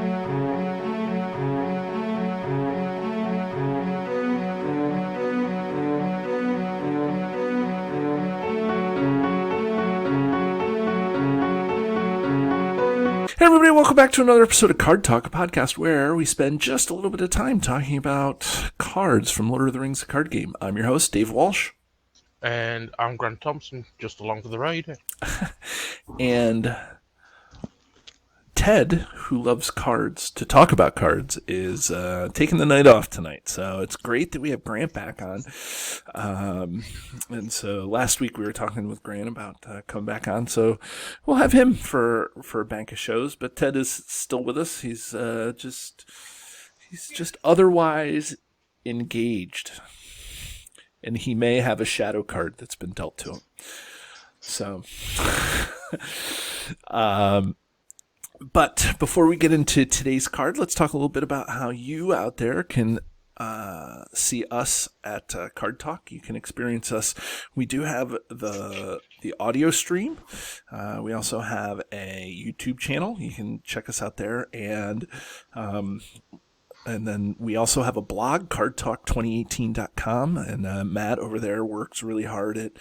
Hey everybody, welcome back to another episode of Card Talk, a podcast where we spend just a little bit of time talking about cards from Lord of the Rings, the card game. I'm your host, Dave Walsh. And I'm Grant Thompson, just along for the ride. And Ted, who loves cards, to talk about cards, is taking the night off tonight. So it's great that we have Grant back on. And so last week we were talking with Grant about coming back on. So we'll have him for a bank of shows. But Ted is still with us. He's just otherwise engaged. And he may have a shadow card that's been dealt to him. So, but before we get into today's card, let's talk a little bit about how you out there can see us at Card Talk. You can experience us. We do have the audio stream. We also have a YouTube channel. You can check us out there, and then we also have a blog, cardtalk2018.com, and Matt over there works really hard at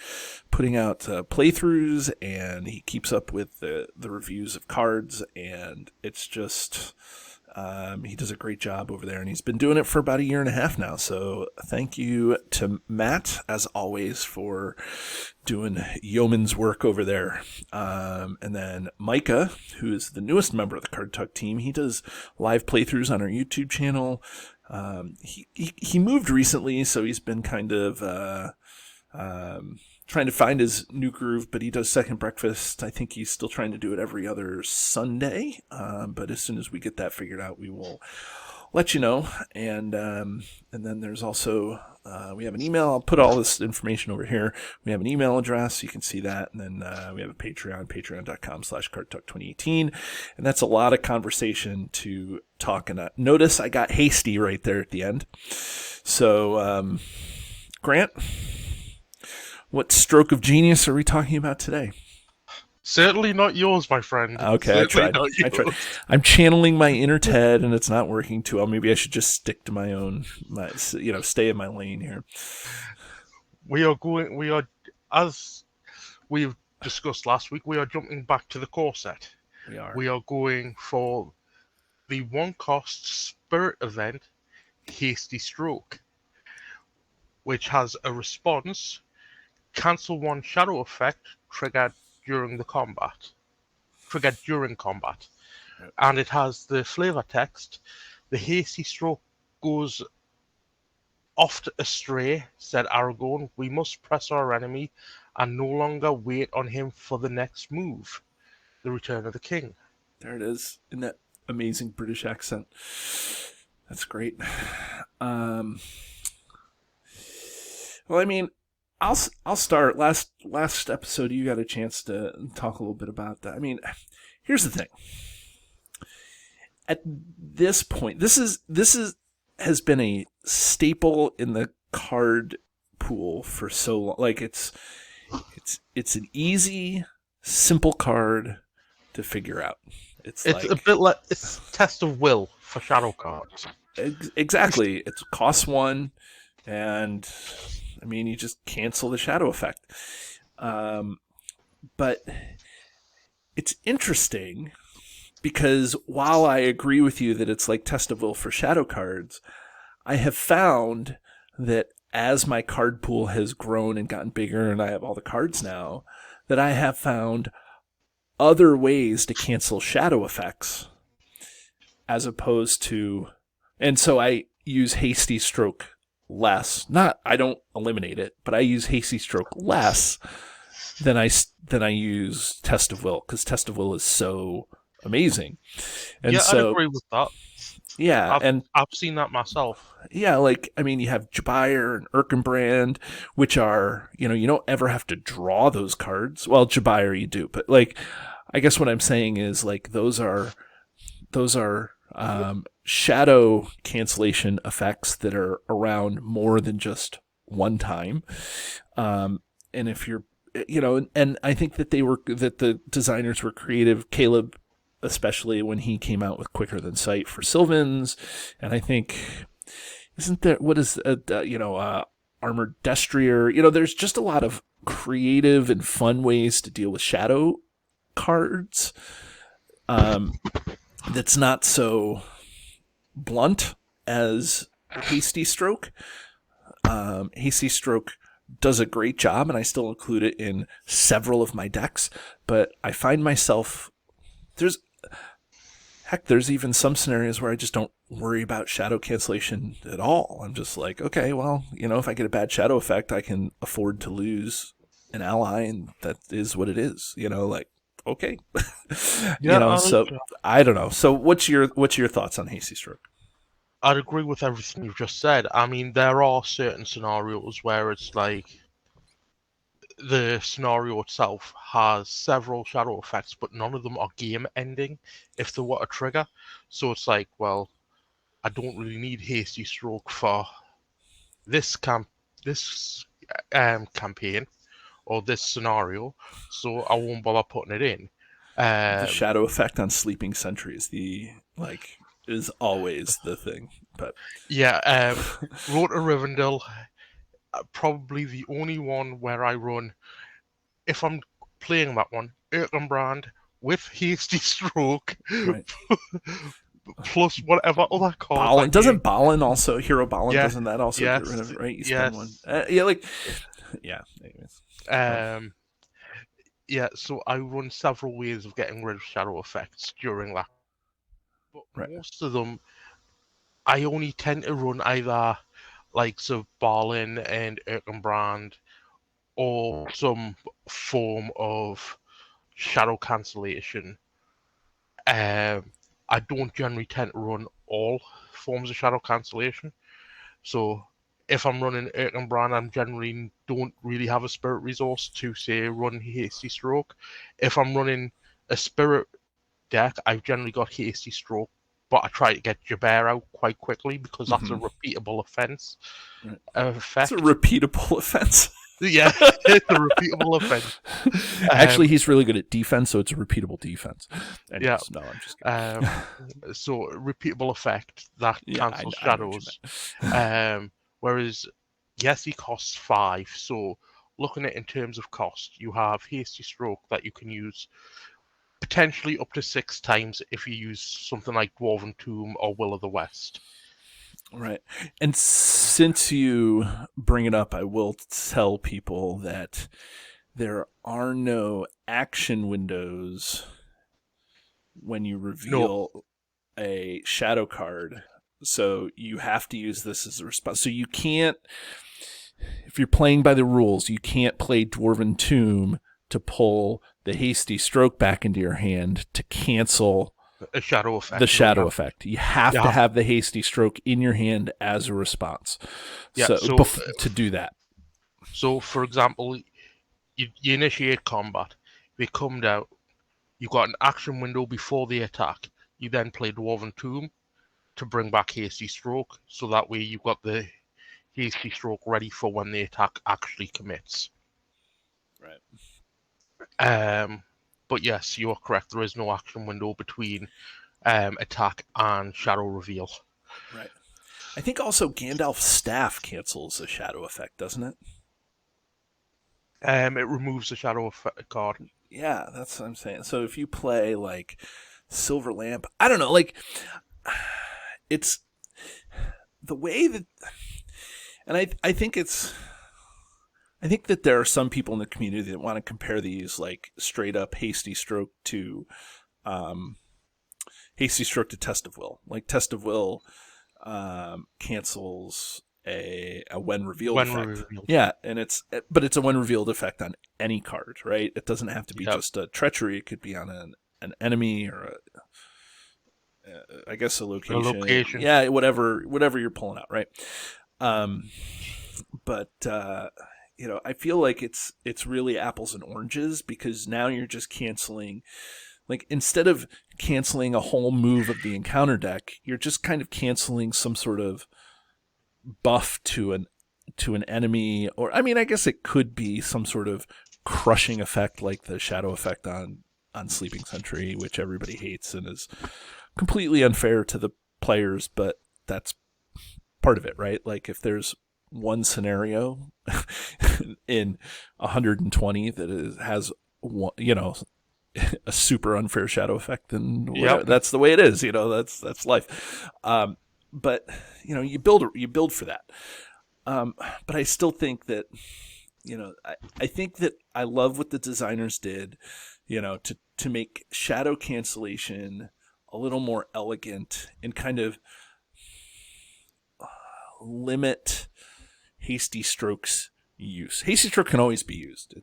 putting out playthroughs, and he keeps up with the reviews of cards, and it's just, he does a great job over there, and he's been doing it for about 1.5 years now, so thank you to Matt, as always, for doing yeoman's work over there. And then Micah, who is the newest member of the Card Talk team, he does live playthroughs on our YouTube channel. He moved recently, so he's been kind of trying to find his new groove, but he does Second Breakfast. I think he's still trying to do it every other Sunday, but as soon as we get that figured out, we will let you know. And then there's also, we have an email. I'll put all this information over here. We have an email address. You can see that. And then we have a Patreon, patreon.com/cardtalk2018. And that's a lot of conversation to talk. And notice I got hasty right there at the end. So, Grant, what stroke of genius are we talking about today? Certainly not yours, my friend. Okay, I tried. I'm channeling my inner Ted, and it's not working too well. Maybe I should just stick to my own, stay in my lane here. As we've discussed last week, we are jumping back to the core set. We are going for the one-cost spirit event, Hasty Stroke, which has a response, cancel one shadow effect triggered during combat. And it has the flavor text, the hasty stroke goes oft astray, said Aragorn, we must press our enemy and no longer wait on him for the next move. The Return of the King. There it is, in that amazing British accent. That's great. Well, I mean, I'll start. Last episode, you got a chance to talk a little bit about that. I mean, here's the thing. At this point, this has been a staple in the card pool for so long. Like it's an easy, simple card to figure out. It's like, a bit like it's test of will for shadow cards. Exactly. It costs 1, and I mean, you just cancel the shadow effect. But it's interesting because while I agree with you that it's like test of will for shadow cards, I have found that as my card pool has grown and gotten bigger and I have all the cards now, that I have found other ways to cancel shadow effects as opposed to, and so I use Hasty Stroke less. I don't eliminate it, but I use Hasty Stroke less than I use Test of Will, because Test of Will is so amazing. And yeah, so, I agree with that. Yeah, I've seen that myself. Yeah, like, I mean, you have Jabir and Erkenbrand, which are, you don't ever have to draw those cards. Well, Jabir you do, but like, I guess what I'm saying is like those are shadow cancellation effects that are around more than just one time. And if you're, and I think that the designers were creative. Caleb especially when he came out with Quicker Than Sight for Sylvans. And I think, isn't there, what is, Armored Destrier? There's just a lot of creative and fun ways to deal with shadow cards that's not so blunt as Hasty Stroke. Hasty Stroke does a great job, and I still include it in several of my decks, but I find myself, there's even some scenarios where I just don't worry about shadow cancellation at all. I'm just like, okay, well, if I get a bad shadow effect, I can afford to lose an ally, and that is what it is. Okay. So I don't know. So what's your thoughts on Hasty Stroke? I'd agree with everything you've just said. I mean, there are certain scenarios where it's like the scenario itself has several shadow effects, but none of them are game ending if they were a trigger. So it's like, well, I don't really need Hasty Stroke for this campaign or this scenario, so I won't bother putting it in. The shadow effect on Sleeping Sentry is always the thing. But yeah, Road to Rivendell, probably the only one where I run, if I'm playing that one, Erkenbrand with Hasty Stroke, right. plus whatever other cards. Doesn't Balin also, Hero Balin, doesn't that also get rid of it, right? You spend one. Anyways. So I run several ways of getting rid of shadow effects during that. But most of them, I only tend to run either likes of Balin and Erkenbrand or some form of shadow cancellation. I don't generally tend to run all forms of shadow cancellation. So if I'm running Erkenbrand, I generally don't really have a spirit resource to, say, run Hasty Stroke. If I'm running a spirit deck, I've generally got Hasty Stroke, but I try to get Jabber out quite quickly because that's a repeatable offense. It's a repeatable offense. Yeah, it's a repeatable offense. Actually, he's really good at defense, so it's a repeatable defense. Anyways, yeah. No, I'm just kidding. So, repeatable effect that cancels shadows. Whereas, yes, he costs 5. So, looking at it in terms of cost, you have Hasty Stroke that you can use potentially up to 6 times if you use something like Dwarven Tomb or Will of the West. Right. And since you bring it up, I will tell people that there are no action windows when you reveal a shadow card. So you have to use this as a response. So you can't, if you're playing by the rules, you can't play Dwarven Tomb to pull the Hasty Stroke back into your hand to cancel a shadow effect. The shadow effect. You have to have the Hasty Stroke in your hand as a response. Yeah, to do that. So, for example, you initiate combat. They come down. You've got an action window before the attack. You then play Dwarven Tomb to bring back Hasty Stroke. So that way you've got the Hasty Stroke ready for when the attack actually commits. Right. But yes, you are correct. There is no action window between attack and shadow reveal. Right. I think also Gandalf's staff cancels a shadow effect, doesn't it? It removes the shadow effect card. Yeah, that's what I'm saying. So if you play like Silver Lamp, I don't know, like it's the way that, and I think that there are some people in the community that want to compare these like straight up Hasty Stroke to Test of Will. Like Test of Will cancels a when revealed effect. Yeah, but it's a when revealed effect on any card, right? It doesn't have to be just a treachery. It could be on an enemy or I guess a location. Yeah, whatever you're pulling out, right? But I feel like it's really apples and oranges because now you're just canceling, like instead of canceling a whole move of the encounter deck, you're just kind of canceling some sort of buff to an enemy, or I mean, I guess it could be some sort of crushing effect like the shadow effect on on Sleeping Sentry, which everybody hates and is completely unfair to the players, but that's part of it, right? Like if there's one scenario in 120 that has one, a super unfair shadow effect, and that's the way it is. That's life. But you build for that. But I still think that I think that I love what the designers did, to make shadow cancellation a little more elegant and kind of limit Hasty Stroke's use. Hasty Stroke can always be used.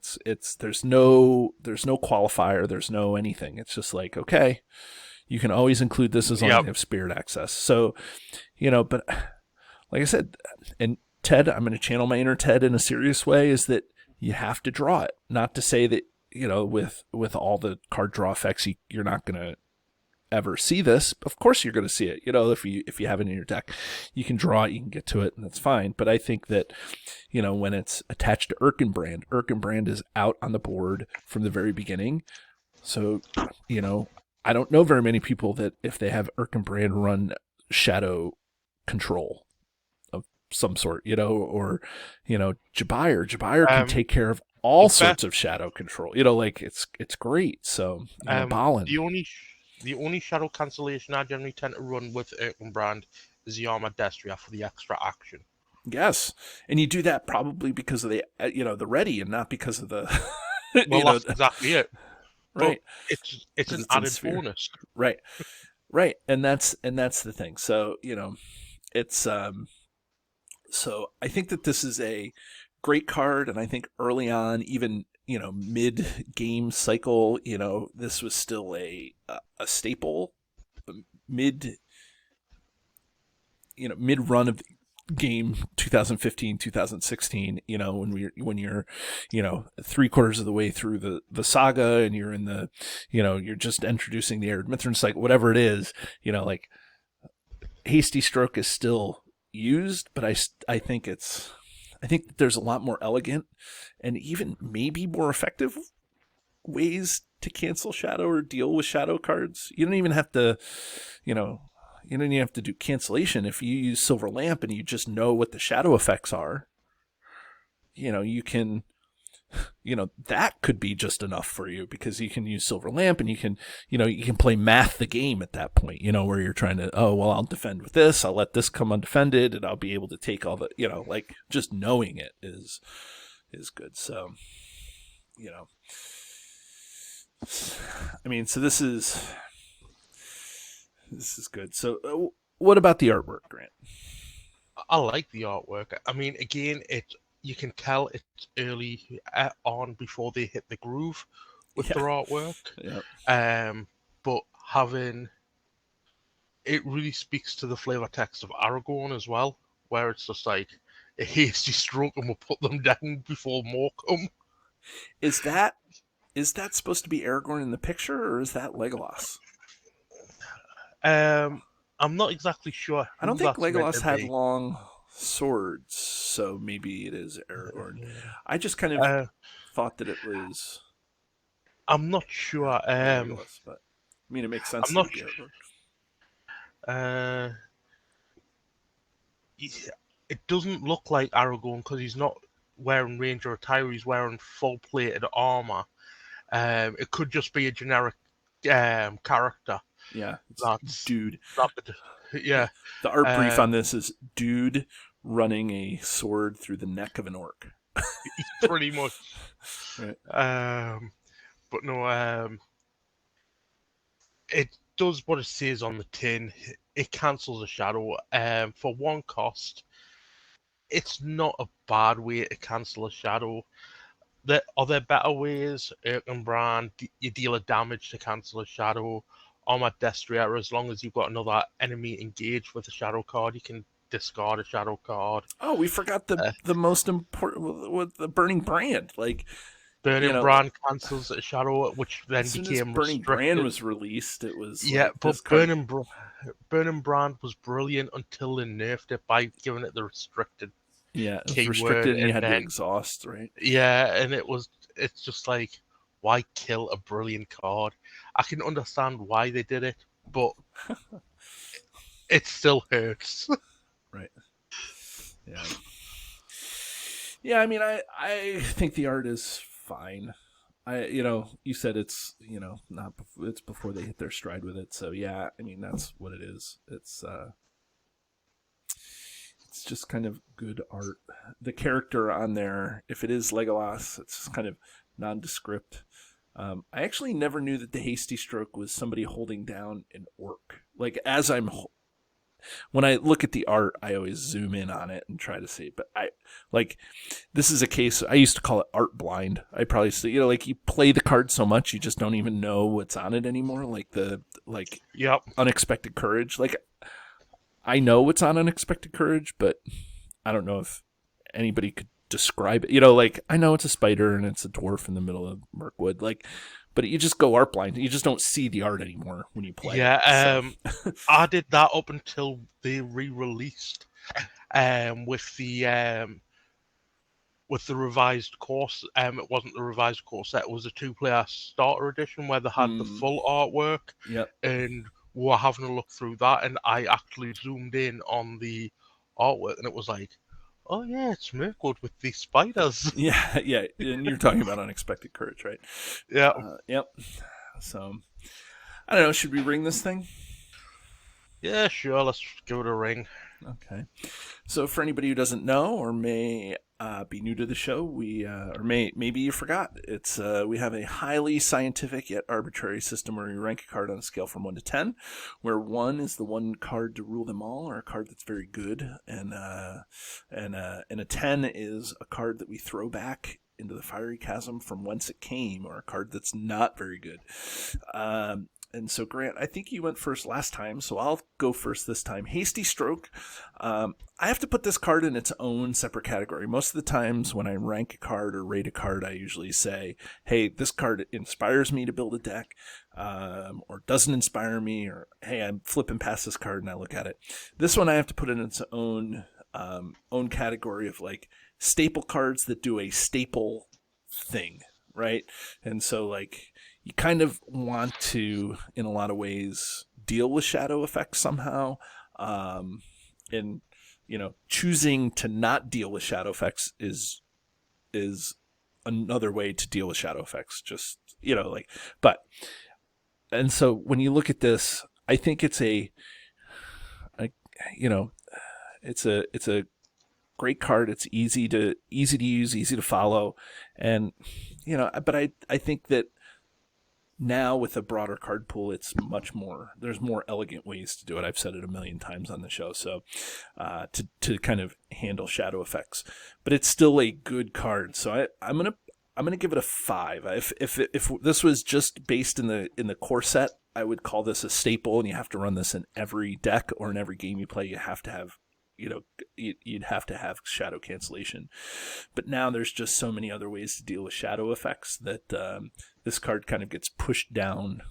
There's no qualifier, there's no anything. It's just like, okay, you can always include this as long as you have spirit access. So, but like I said, and Ted, I'm going to channel my inner Ted in a serious way, is that you have to draw it. Not to say that, with all the card draw effects, you're not going to ever see this. Of course you're going to see it. If you have it in your deck, you can draw it, you can get to it, and that's fine. But I think that, when it's attached to Erkenbrand is out on the board from the very beginning. So, I don't know very many people that if they have Erkenbrand run shadow control of some sort, or Jabire can take care of all sorts of shadow control. It's great. So, Balin. The only shadow cancellation I generally tend to run with Erkenbrand is the Armored Destria for the extra action. Yes, and you do that probably because of the the ready, and not because of the. Well, that's exactly it. Right. But it's an added bonus. Right. And that's the thing. So, it's so I think that this is a great card, and I think early on, even mid game cycle, this was still a staple. Mid run of the game 2015 2016, when you're 3/4 of the way through the saga, and you're in the you're just introducing the Arid Mithryn cycle, whatever it is, like Hasty Stroke is still used, but I think there's a lot more elegant and even maybe more effective ways to cancel shadow or deal with shadow cards. You don't even have to do cancellation. If you use Silver Lamp and you just know what the shadow effects are, you can, that could be just enough for you, because you can use Silver Lamp and you can play math the game at that point, where you're trying to, I'll defend with this, I'll let this come undefended, and I'll be able to take all the, like just knowing it is good. So, so this is good. So, what about the artwork, Grant? I like the artwork. Again, you can tell it's early on before they hit the groove with their artwork. Yep. But it really speaks to the flavor text of Aragorn as well, where it's just like a hasty stroke and we'll put them down before more come. Is that supposed to be Aragorn in the picture, or is that Legolas? I'm not exactly sure. I don't think Legolas had long swords, so maybe it is Aragorn. I just kind of thought that it was. I'm not sure. Legolas, but it makes sense. I'm not sure. It doesn't look like Aragorn because he's not wearing ranger attire. He's wearing full plated armor. It could just be a generic character. Yeah, that's dude. Yeah. The art brief on this is dude running a sword through the neck of an orc. Pretty much. Right. But no, it does what it says on the tin. It cancels a shadow. For 1 cost, it's not a bad way to cancel a shadow. Are there better ways? Erkenbrand, you deal a damage to cancel a shadow. Armored Destria, as long as you've got another enemy engaged with a shadow card, you can discard a shadow card. Oh, we forgot the most important, with the Burning Brand. Like, Burning Brand cancels a shadow, which then became Burning restricted. Brand was released. It was but Burning Brand was brilliant until they nerfed it by giving it the restricted. Yeah, it was restricted, and you had to exhaust, right? Yeah, and it's just like, Why kill a brilliant card? I can understand why they did it, but it still hurts. Right. Yeah. Yeah, I mean, I think the art is fine. You said it's, not it's before they hit their stride with it. So yeah, I mean, that's what it is. It's just kind of good art. The character on there, if it is Legolas, it's just kind of nondescript. I actually never knew that the Hasty Stroke was somebody holding down an orc. Like, when I look at the art, I always zoom in on it and try to see it. But this is a case, I used to call it art blind. I probably say, you play the card so much, you just don't even know what's on it anymore. Yep. Unexpected Courage. Like, I know what's on Unexpected Courage, but I don't know if anybody could describe it. I know it's a spider and it's a dwarf in the middle of Mirkwood. But you just go art blind. You just don't see the art anymore when you play. Yeah, I did that up until they re-released with the revised course. It wasn't the revised course set. It was a 2-player starter edition where they had the full artwork. Yep. And we were having a look through that, and I actually zoomed in on the artwork, and it was like, oh yeah, it's Mirkwood with these spiders. Yeah, and you're talking about Unexpected Courage, right? Yeah. Yep. So, I don't know, should we ring this thing? Yeah, sure, let's give it a ring. Okay. So for anybody who doesn't know or may be new to the show, maybe you forgot, we have a highly scientific yet arbitrary system where we rank a card on a scale from 1 to 10, where 1 is the one card to rule them all, or a card that's very good, and a 10 is a card that we throw back into the fiery chasm from whence it came, or a card that's not very good. And so, Grant, I think you went first last time, so I'll go first this time. Hasty Stroke. I have to put this card in its own separate category. Most of the times when I rank a card or rate a card, I usually say, hey, this card inspires me to build a deck, or doesn't inspire me, or hey, I'm flipping past this card and I look at it. This one I have to put in its own category of staple cards that do a staple thing, right? And so you kind of want to, in a lot of ways, deal with shadow effects somehow. And, choosing to not deal with shadow effects is another way to deal with shadow effects. Just, and so when you look at this, I think it's it's a great card. It's easy to use, easy to follow. And, but I think that now with a broader card pool, there's more elegant ways to do it. I've said it a million times on the show. So, to kind of handle shadow effects, but it's still a good card. So I'm going to give it a 5. If this was just based in the core set, I would call this a staple, and you have to run this in every deck or in every game you play. You have to have, you'd have to have shadow cancellation. But now there's just so many other ways to deal with shadow effects that this card kind of gets pushed down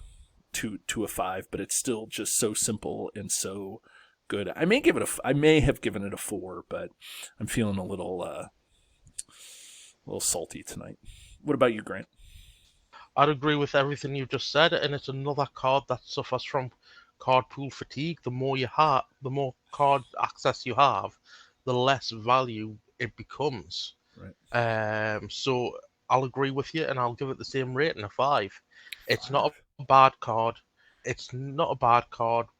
to a 5, but it's still just so simple and so good. I may have given it a 4, but I'm feeling a little salty tonight. What about you, Grant? I'd agree with everything you just said, and it's another card that suffers from card pool fatigue. The more card access you have, the less value it becomes. Right. So I'll agree with you, and I'll give it the same rating, a 5. It's not a bad card.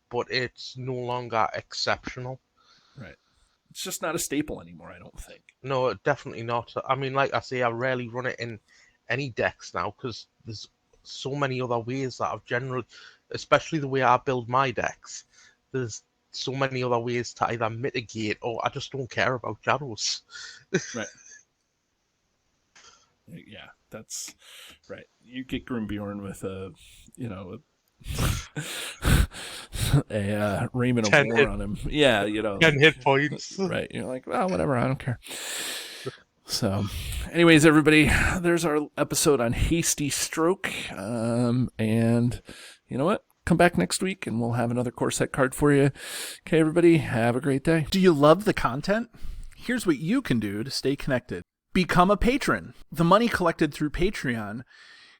But it's no longer exceptional. Right. It's just not a staple anymore, I don't think. No, definitely not. I mean, like I say, I rarely run it in any decks now because there's so many other ways that I've generally, especially the way I build my decks, there's so many other ways to either mitigate or I just don't care about shadows. Right. Yeah, that's right. You get Grimbjorn with a Raymond of War on him. Yeah, 10 hit points. Right. You're like, well, whatever, I don't care. So, anyways, everybody, there's our episode on Hasty Stroke. And you know what? Come back next week and we'll have another core set card for you. Okay, everybody, have a great day. Do you love the content? Here's what you can do to stay connected. Become a patron. The money collected through Patreon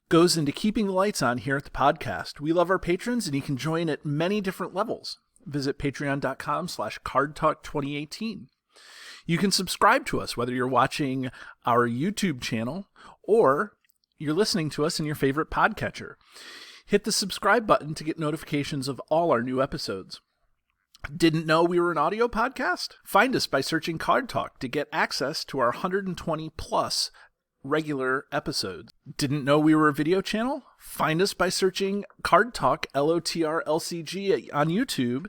goes into keeping the lights on here at the podcast. We love our patrons, and you can join at many different levels. Visit patreon.com/cardtalk2018. You can subscribe to us, whether you're watching our YouTube channel or you're listening to us in your favorite podcatcher. Hit the subscribe button to get notifications of all our new episodes. Didn't know we were an audio podcast? Find us by searching Card Talk to get access to our 120 plus regular episodes. Didn't know we were a video channel? Find us by searching Card Talk LOTR LCG on YouTube.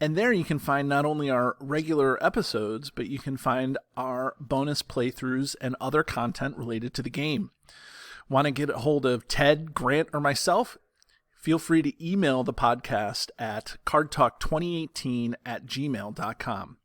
And there you can find not only our regular episodes, but you can find our bonus playthroughs and other content related to the game. Want to get a hold of Ted, Grant, or myself? Feel free to email the podcast at cardtalk2018@gmail.com.